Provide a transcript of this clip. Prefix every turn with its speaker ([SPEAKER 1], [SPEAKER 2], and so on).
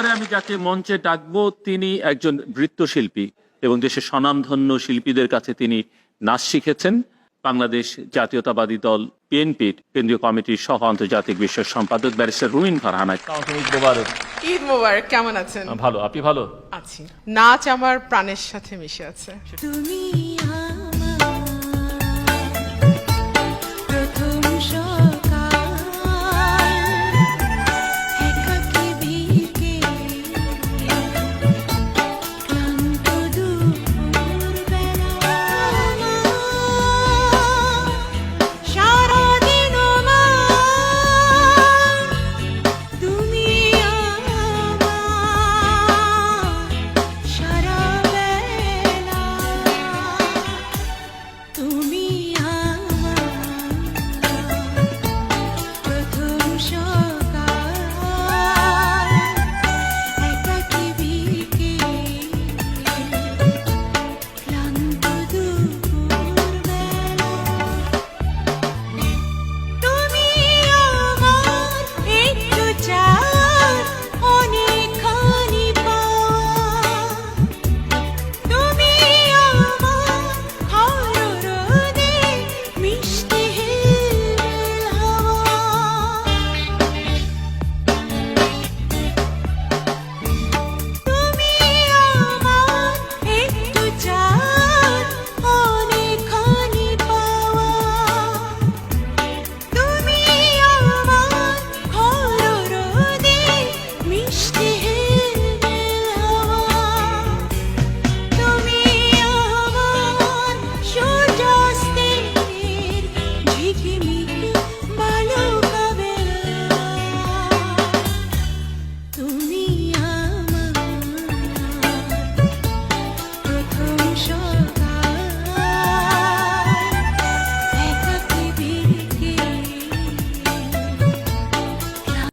[SPEAKER 1] এবারে আমি যাকে মঞ্চে ডাকবো তিনি একজন নৃত্যশিল্পী এবং দেশের স্বনামধন্য শিল্পীদের কাছে তিনি নাচ শিখেছেন। বাংলাদেশ জাতীয়তাবাদী দল বিএনপির কেন্দ্রীয় কমিটির সহ আন্তর্জাতিক বিষয়ক সম্পাদক ব্যারিস্টার রুমিন ফারহানা।
[SPEAKER 2] ঈদ মোবারক, কেমন আছেন?
[SPEAKER 1] ভালো, আপনি ভালো?
[SPEAKER 2] আছি। নাচ আমার প্রাণের সাথে মিশে আছে।
[SPEAKER 3] তুমি প্রথম সকাল একাকী বিকেল ক্লান্ত দুপুরবেলা সারাদিন তুমি আমার সারা বেলা তুমি প্রথম সকাল একাকী বিকেল ক্লান্ত দুপুরবেলা তুমি আমার একটু চাঁদ অনেকখানি পাওয়া তুমি আমার হররোদে মিষ্টি হিলমিল হাওয়া তুমি আমার একটু চাঁদ অনেকখানি পাওয়া তুমি আমার হররোদে মিষ্টি